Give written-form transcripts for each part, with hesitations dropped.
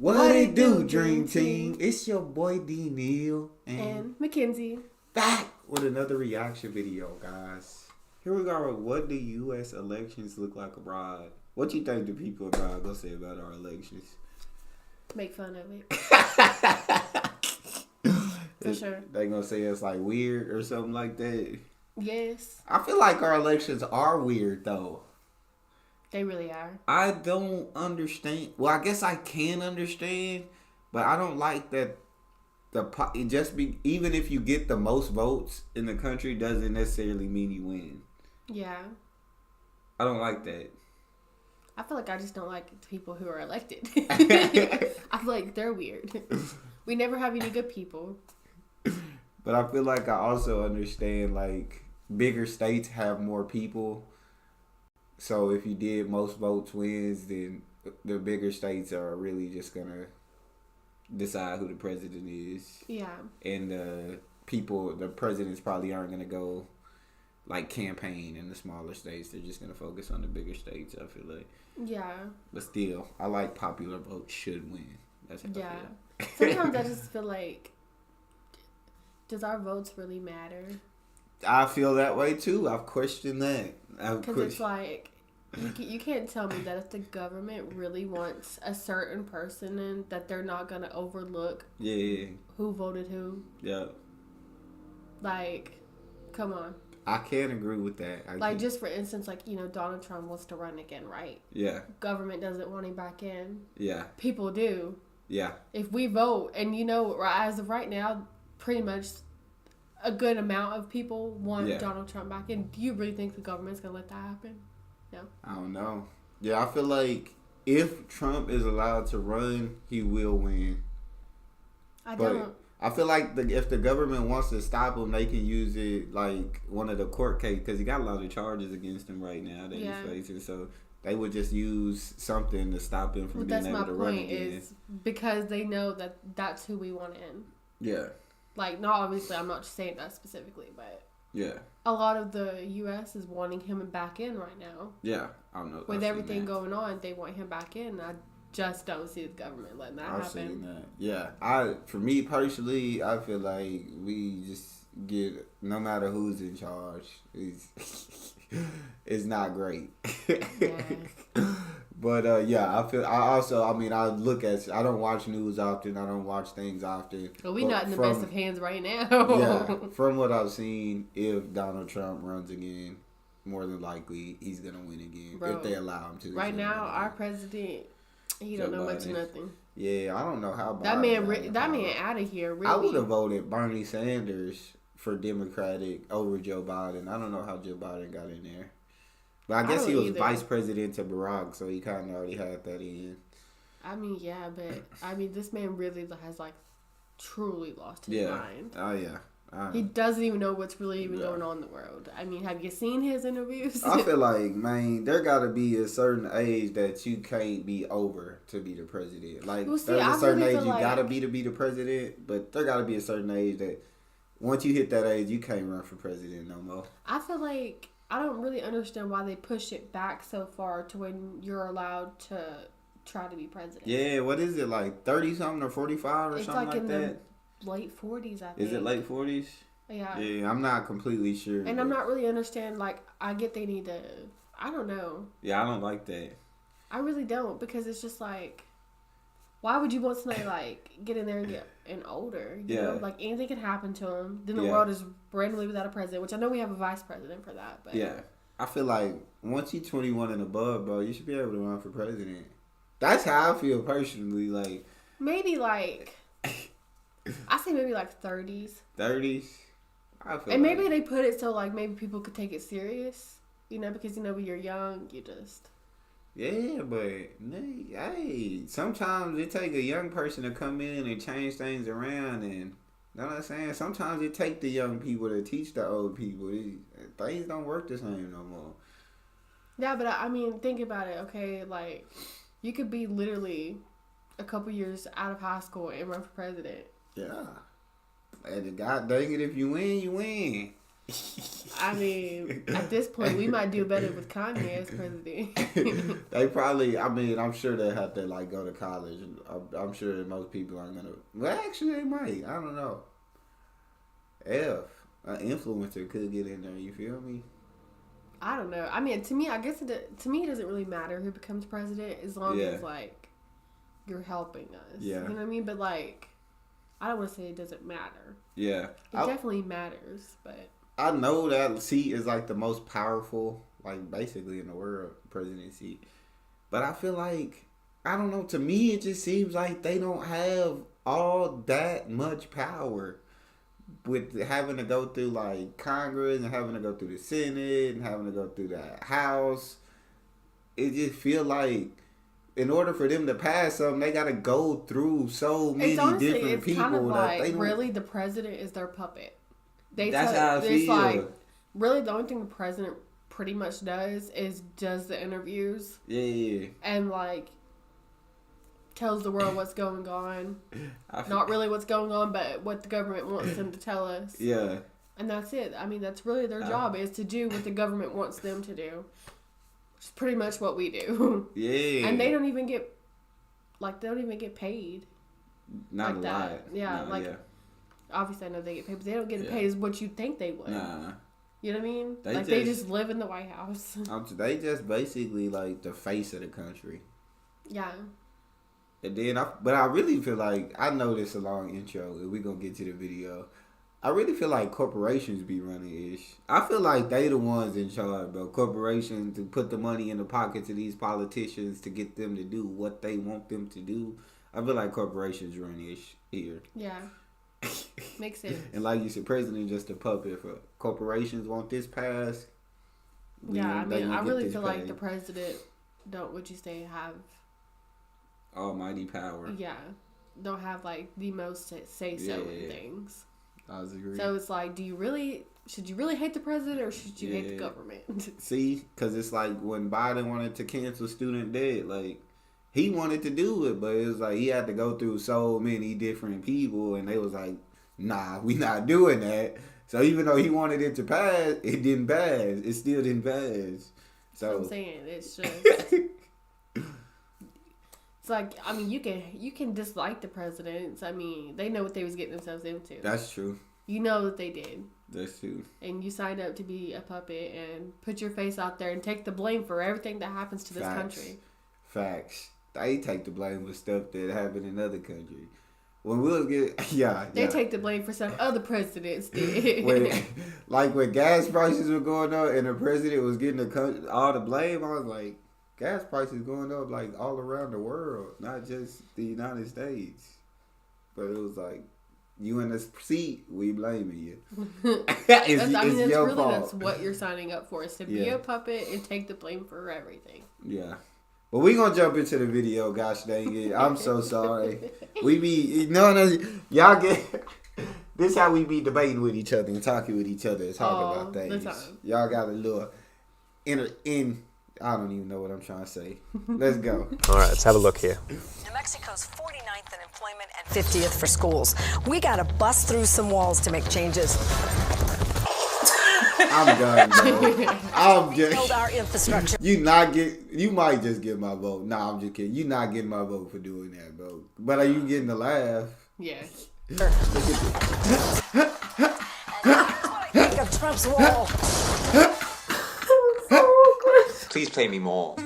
What it do, Dream Team? It's your boy D Neal and Mackenzie back with another reaction video, guys. Here we go. What do U.S. elections look like abroad? What you think the people abroad gonna say about our elections? Make fun of it. For sure. They gonna say it's like weird or something like that. Yes. I feel like our elections are weird though. They really are. I don't understand. Well, I guess I can understand, but I don't like that even if you get the most votes in the country doesn't necessarily mean you win. Yeah. I don't like that. I feel like I just don't like the people who are elected. I feel like they're weird. We never have any good people. But I feel like I also understand like bigger states have more people. So if you did most votes wins, then the bigger states are really just gonna decide who the president is. Yeah. And the presidents probably aren't gonna go like campaign in the smaller states. They're just gonna focus on the bigger states, I feel like. Yeah. But still, I like popular votes should win. That's how yeah. I feel. Sometimes I just feel like, does our votes really matter? I feel that way too. I've questioned that. Because it's like, you can't tell me that if the government really wants a certain person in, that they're not going to overlook who voted who. Yeah. Like, come on. I can't agree with that. Just for instance, Donald Trump wants to run again, right? Yeah. Government doesn't want him back in. Yeah. People do. Yeah. If we vote, and as of right now, pretty much a good amount of people want Donald Trump back in. Do you really think the government's going to let that happen? No. I don't know. Yeah, I feel like if Trump is allowed to run, he will win. I feel like if the government wants to stop him, they can use it like one of the court cases because he got a lot of charges against him right now that he's facing. So they would just use something to stop him from being able to run again. That's my point is because they know that that's who we want in. Yeah. Like, not obviously, I'm not saying that specifically, but yeah, a lot of the U.S. is wanting him back in right now. Yeah, I don't know. With everything going on, they want him back in. I just don't see the government letting that happen. I've seen that. Yeah, for me personally, I feel like we just get no matter who's in charge, it's not great. Yeah. But I don't watch news often. I don't watch things often. But we're not in the best of hands right now. Yeah, from what I've seen, if Donald Trump runs again, more than likely he's gonna win again. Bro, if they allow him to. Right now, our president, he don't know much of nothing. Yeah, I don't know how. That man out of here. Really. I would have voted Bernie Sanders for Democratic over Joe Biden. I don't know how Joe Biden got in there. But I guess he was vice president to Barack, so he kind of already had that in. This man really has truly lost his mind. Oh yeah. He doesn't even know what's really even going on in the world. Have you seen his interviews? I feel like, man, there got to be a certain age that you can't be over to be the president. There's a certain age you got to be the president, but there got to be a certain age that once you hit that age, you can't run for president no more. I feel like I don't really understand why they push it back so far to when you're allowed to try to be president. Yeah, what is it, 30-something or 45 or it's something like that? Late 40s, I think. Is it late 40s? Yeah. Yeah, I'm not completely sure. And I'm not really understand, I get they need to, I don't know. Yeah, I don't like that. I really don't, because it's just why would you want somebody, get in there and get older? You know? Anything can happen to them. Then the world is randomly without a president, which I know we have a vice president for that. But yeah. I feel like once you're 21 and above, bro, you should be able to run for president. That's how I feel personally. Maybe, I say maybe 30s. 30s? And maybe they put it so, maybe people could take it serious. Because, when you're young, you just... Yeah, but hey, sometimes it take a young person to come in and change things around, and you know what I'm saying? Sometimes it take the young people to teach the old people. Things don't work the same no more. Yeah, but think about it, okay? You could be literally a couple years out of high school and run for president. Yeah. And God dang it, if you win, you win. I mean, at this point, we might do better with Kanye as president. They probably, I mean, I'm sure they have to, like, go to college. I'm sure that most people aren't going to. Well, actually, they might. I don't know. An influencer could get in there, you feel me? I don't know. I mean, to me, I guess to me, it doesn't really matter who becomes president as long as, like, you're helping us. Yeah. You know what I mean? But, like, I don't want to say it doesn't matter. Yeah. It definitely matters, but... I know that seat is like the most powerful, like basically in the world, presidency. But I feel like, I don't know, to me it just seems like they don't have all that much power with having to go through like Congress and having to go through the Senate and having to go through the House. It just feel like in order for them to pass something, they got to go through so many different people. Kind of like, they don't... really the president is their puppet. That's how I feel. Like, really, the only thing the president pretty much does the interviews. Yeah. And, like, tells the world what's going on. Not really what's going on, but what the government wants them to tell us. Yeah. And that's it. I mean, that's really their job, is to do what the government wants them to do. Which is pretty much what we do. Yeah. And they don't even get paid. Not like a that. lot. Yeah, no, like... Yeah. Obviously, I know they get paid, but they don't get paid as what you think they would. Nah. You know what I mean? They just live in the White House. They just basically like the face of the country. Yeah. And then, but I really feel like, I know this a long intro, and we're going to get to the video. I really feel like corporations be running ish. I feel like they the ones in charge, bro. Corporations to put the money in the pockets of these politicians to get them to do what they want them to do. I feel like corporations run ish here. Yeah. Makes sense. And like you said, president just a puppet for corporations want this passed. Yeah, I mean, I really feel like the president have almighty power. Yeah. Don't have like the most say so in things. I agree. So it's like, should you really hate the president or should you hate the government? See, because it's like when Biden wanted to cancel student debt, like, he wanted to do it, but it was like he had to go through so many different people, and they was like, nah, we not doing that. So even though he wanted it to pass, it didn't pass. It still didn't pass. So I'm saying, it's just... It's like, I mean, you can dislike the presidents. I mean, they know what they was getting themselves into. That's true. You know that they did. That's true. And you signed up to be a puppet and put your face out there and take the blame for everything that happens to this country. Facts. They take the blame for stuff that happened in other countries. When we was they take the blame for stuff other presidents did. when gas prices were going up and the president was getting all the blame, I was like, gas prices going up like all around the world, not just the United States. But it was like, you in this seat, we blaming you. That's what you're signing up for, is to be a puppet and take the blame for everything. Yeah. But we gonna jump into the video, gosh dang it. I'm so sorry. Y'all get, this how we be debating with each other and talking with each other and talking about things. Y'all got a little, I don't even know what I'm trying to say. Let's go. All right, let's have a look here. New Mexico's 49th in employment and 50th for schools. We got to bust through some walls to make changes. I'm done, bro. I'm just build our infrastructure. You might just get my vote. Nah, I'm just kidding. You not getting my vote for doing that, bro. But are you getting the laugh? Yeah. And that's what I think of Trump's wall. Please play me more.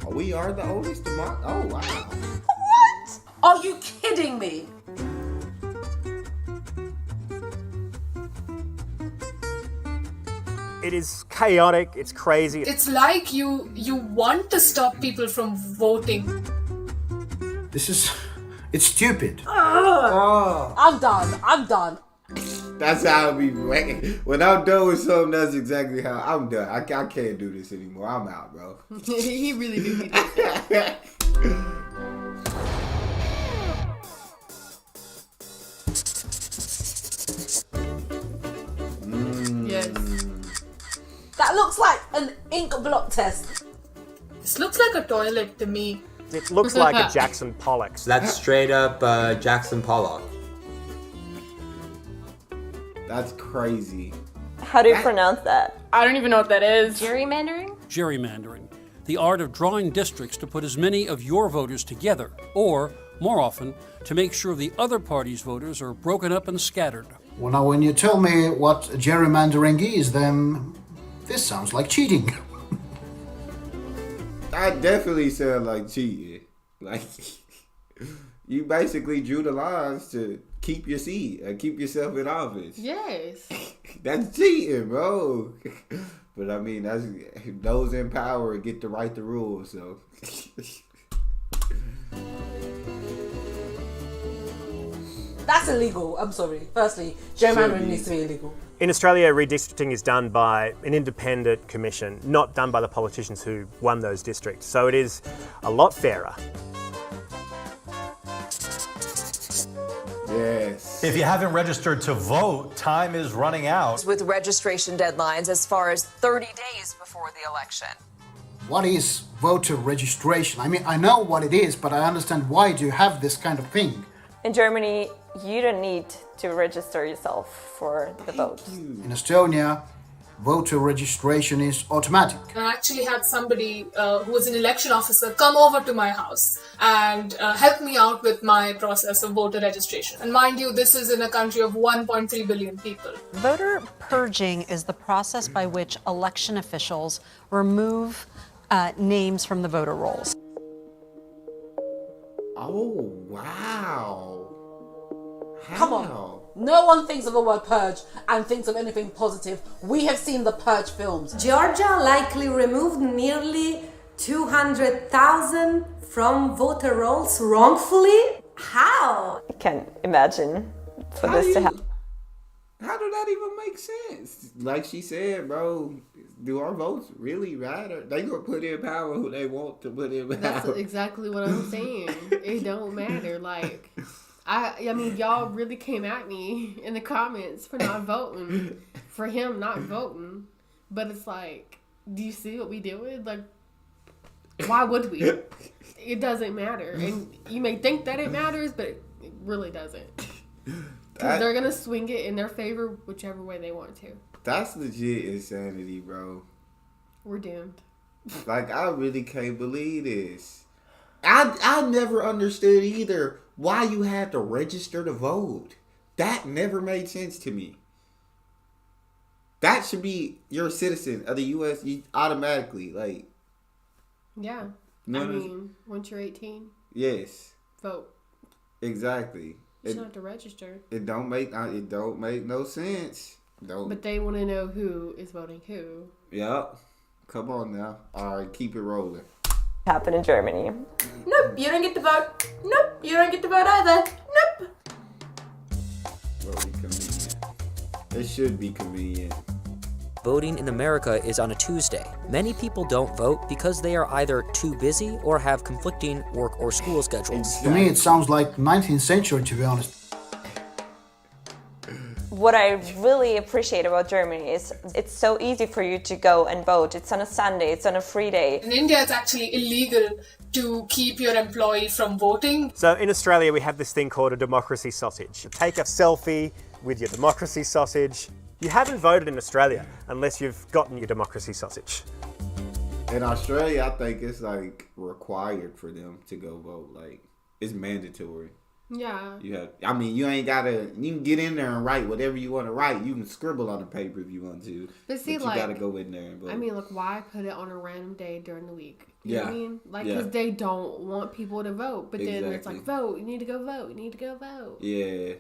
We are the oldest democracy. Oh, wow. What? Are you kidding me? It is chaotic. It's crazy. It's like you want to stop people from voting. It's stupid. I'm done. That's how I be. When I'm done with something, that's exactly how I'm done. I can't do this anymore. I'm out, bro. He really do be that. Yes. That looks like an ink blot test. This looks like a toilet to me. It looks like a Jackson Pollock. That's straight up Jackson Pollock. That's crazy. How do you pronounce that? I don't even know what that is. Gerrymandering? Gerrymandering, the art of drawing districts to put as many of your voters together, or, more often, to make sure the other party's voters are broken up and scattered. Well, now when you tell me what gerrymandering is, then this sounds like cheating. I definitely sound like cheating. Like, you basically drew the lines to keep your seat and keep yourself in office. Yes. That's cheating, bro. But I mean, that's those in power get to write the rules, so. That's illegal. I'm sorry. Firstly, gerrymandering needs to be illegal. In Australia, redistricting is done by an independent commission, not done by the politicians who won those districts. So it is a lot fairer. Yes. If you haven't registered to vote, time is running out. With registration deadlines as far as 30 days before the election. What is voter registration? I mean, I know what it is, but I understand why do you have this kind of thing? In Germany, you don't need to register yourself for the vote. In Estonia, voter registration is automatic. I actually had somebody who was an election officer come over to my house and help me out with my process of voter registration. And mind you, this is in a country of 1.3 billion people. Voter purging is the process by which election officials remove names from the voter rolls. Oh, wow. How? Come on. No one thinks of the word purge and thinks of anything positive. We have seen the purge films. Georgia likely removed nearly 200,000 from voter rolls wrongfully? How? I can't imagine for this to happen. How do that even make sense? Like she said, bro, do our votes really matter? They gonna put in power who they want to put in power. That's exactly what I'm saying. It don't matter. Like, I mean, y'all really came at me in the comments for not voting, for him not voting. But it's like, do you see what we doing? Like, why would we? It doesn't matter. And you may think that it matters, but it really doesn't. Because they're going to swing it in their favor whichever way they want to. That's legit insanity, bro. We're doomed. Like, I really can't believe this. I never understood either why you had to register to vote. That never made sense to me. That should be you're a citizen of the U.S. You automatically, like. Yeah. I mean, once you're 18. Yes. Vote. Exactly. You shouldn't have to register. It don't make no sense. But they want to know who is voting who. Yep. Come on now. All right, keep it rolling. Happen in Germany. Nope, you don't get to vote. Nope, you don't get to vote either. Nope. Well, convenient. It should be convenient. Voting in America is on a Tuesday. Many people don't vote because they are either too busy or have conflicting work or school schedules. To me, it sounds like 19th century, to be honest. What I really appreciate about Germany is it's so easy for you to go and vote. It's on a Sunday, it's on a free day. In India, it's actually illegal to keep your employee from voting. So in Australia, we have this thing called a democracy sausage. Take a selfie with your democracy sausage. You haven't voted in Australia unless you've gotten your democracy sausage. In Australia, I think it's like required for them to go vote. Like, it's mandatory. Yeah. You ain't gotta. You can get in there and write whatever you want to write. You can scribble on the paper if you want to. But see, you gotta go in there and vote. I mean, look, why put it on a random day during the week? You know what I mean? Like, because they don't want people to vote. But then it's like, vote. You need to go vote. You need to go vote. Yeah.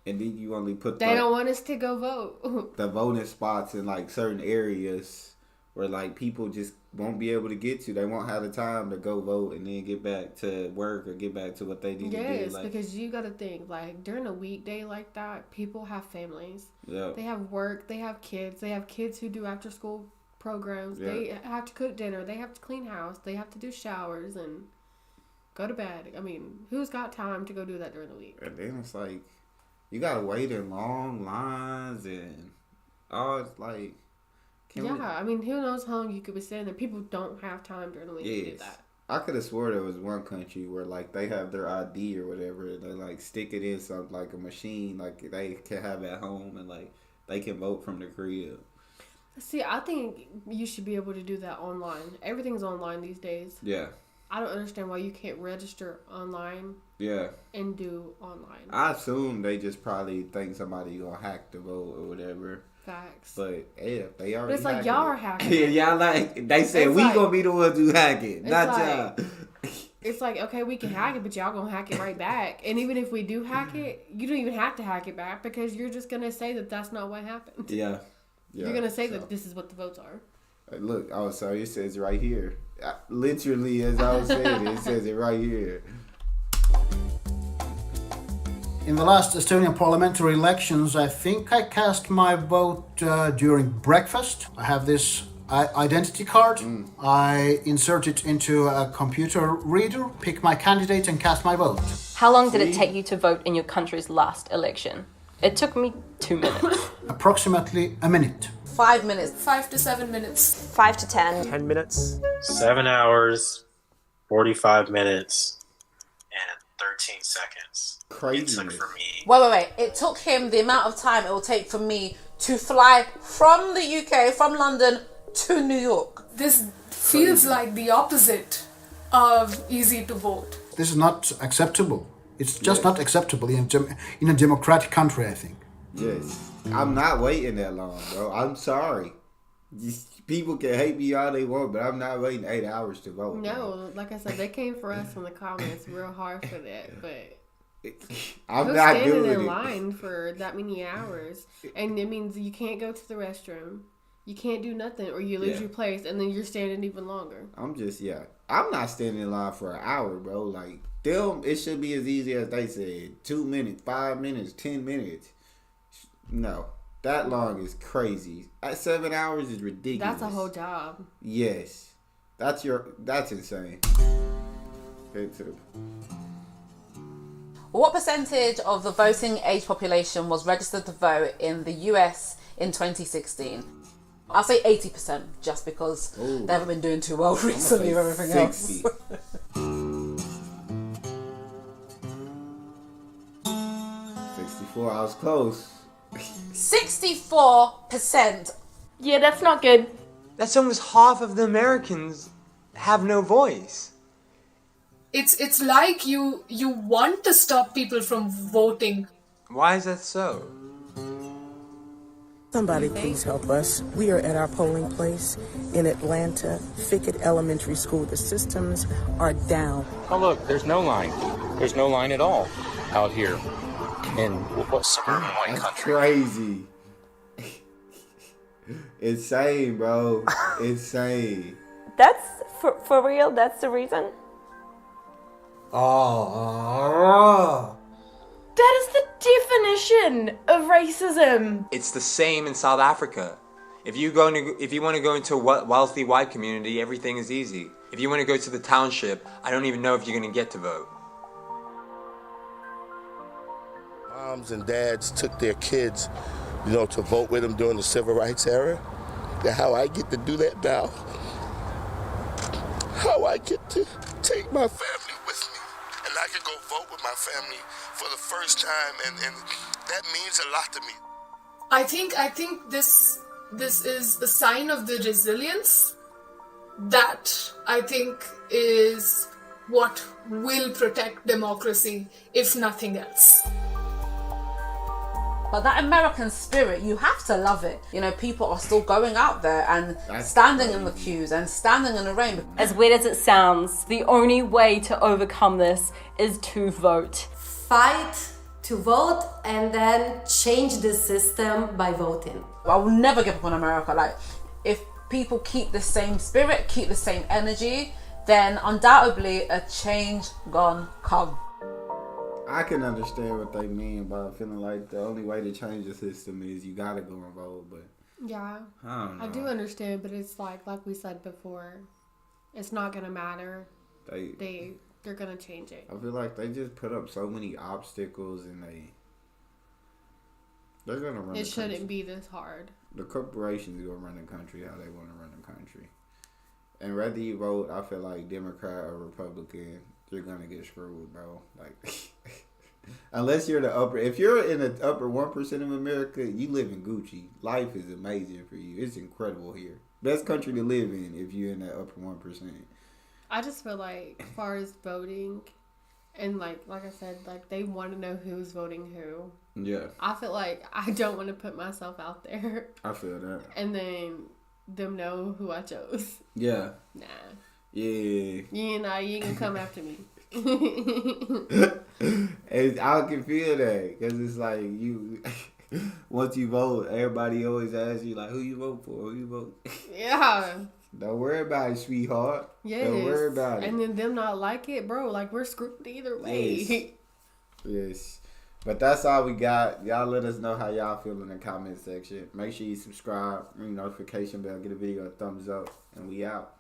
And then you only put. They don't want us to go vote. The voting spots in like certain areas where like people just won't be able to get to. They won't have the time to go vote and then get back to work or get back to what they need to do. Yes, because you got to think, like, during a weekday like that, people have families. Yeah. They have work. They have kids. They have kids who do after school programs. Yeah. They have to cook dinner. They have to clean house. They have to do showers and go to bed. I mean, who's got time to go do that during the week? And then it's like, you got to wait in long lines and it's like... I mean, who knows how long you could be sitting there. People don't have time during the week to do that. I could have swore there was one country where, like, they have their ID or whatever, and they, like, stick it in something, like a machine, like, they can have at home, and, like, they can vote from the crib. See, I think you should be able to do that online. Everything's online these days. Yeah. I don't understand why you can't register online. Yeah. And do online. I assume they just probably think somebody gonna hack the vote or whatever. Facts. But yeah, they already. But it's like y'all are hacking. Yeah, y'all like they said it's we like, gonna be the ones who hack it, not like, y'all. It's like, okay, we can hack it, but y'all gonna hack it right back. And even if we do hack it, you don't even have to hack it back because you're just gonna say that that's not what happened. Yeah. You're gonna say that this is what the votes are. Look, oh, sorry, it says right here. Literally, as I was saying, it says it right here. In the last Estonian parliamentary elections, I think I cast my vote during breakfast. I have this identity card. I insert it into a computer reader, pick my candidate, and cast my vote. How long did it take you to vote in your country's last election? It took me 2 minutes. Approximately a minute. 5 minutes. 5 to 7 minutes. 5 to 10. 10 minutes. 7 hours, 45 minutes, and 13 seconds. Crazy. It took for me. Wait. It took him the amount of time it will take for me to fly from the UK, from London to New York. This feels like the opposite of easy to vote. This is not acceptable. It's just not acceptable in a democratic country, I think. Yes. I'm not waiting that long, bro. I'm sorry. People can hate me all they want, but I'm not waiting 8 hours to vote. No, like I said, they came for us in the comments real hard for that, but I'm not standing doing in it. line for that many hours, and it means you can't go to the restroom, you can't do nothing, or you lose your place, and then you're standing even longer. I'm not standing in line for an hour, bro. Like, it should be as easy as they said. 2 minutes, 5 minutes, 10 minutes. No, that long is crazy. 7 hours is ridiculous. That's a whole job. Yes. That's insane. What percentage of the voting age population was registered to vote in the US in 2016? I'll say 80%, just because they haven't been doing too well recently with everything 60. else. 64, I was close. 64%. Yeah, that's not good. That's almost half of the Americans have no voice. It's like you want to stop people from voting. Why is that so? Somebody please help us. We are at our polling place in Atlanta, Fickett Elementary School. The systems are down. Oh look, there's no line. There's no line at all out here in what suburban white country. Crazy. Insane, bro. Insane. That's for real. That's the reason. That is the definition of racism. It's the same in South Africa. If you want to go into a wealthy white community, everything is easy. If you want to go to the township, I don't even know if you're going to get to vote. Moms and dads took their kids, to vote with them during the civil rights era. How I get to do that now. How I get to take my family with me. And I can go vote with my family for the first time, and that means a lot to me. I think this is a sign of the resilience that I think is what will protect democracy, if nothing else. But that American spirit, you have to love it. People are still going out there and standing in the queues and standing in the rain. As weird as it sounds, the only way to overcome this is to vote. Fight to vote and then change the system by voting. I will never give up on America. If people keep the same spirit, keep the same energy, then undoubtedly a change gonna come. I can understand what they mean by feeling like the only way to change the system is you gotta go and vote, but yeah, I don't know. I do understand, but it's like we said before, it's not gonna matter. They're gonna change it. I feel like they just put up so many obstacles, and they're gonna run. It shouldn't be this hard. The corporations are gonna run the country how they want to run the country, and whether you vote, I feel like Democrat or Republican, you're gonna get screwed, bro. Unless you're if you're in the upper 1% of America, you live in Gucci. Life is amazing for you. It's incredible here. Best country to live in if you're in that upper 1%. I just feel like, as far as voting, and like I said, like they want to know who's voting who. Yeah. I feel like I don't want to put myself out there. I feel that. And then them know who I chose. Yeah. Nah. Yeah. You ain't gonna come after me. And I can feel that because it's like you. Once you vote, everybody always asks you like, "Who you vote for? Who you vote?" Yeah. Don't worry about it, sweetheart. Yes. Don't worry about it. And then them not like it, bro. Like we're screwed either way. Yes. Yes. But that's all we got. Y'all let us know how y'all feel in the comment section. Make sure you subscribe, ring the notification bell, get a video a thumbs up, and we out.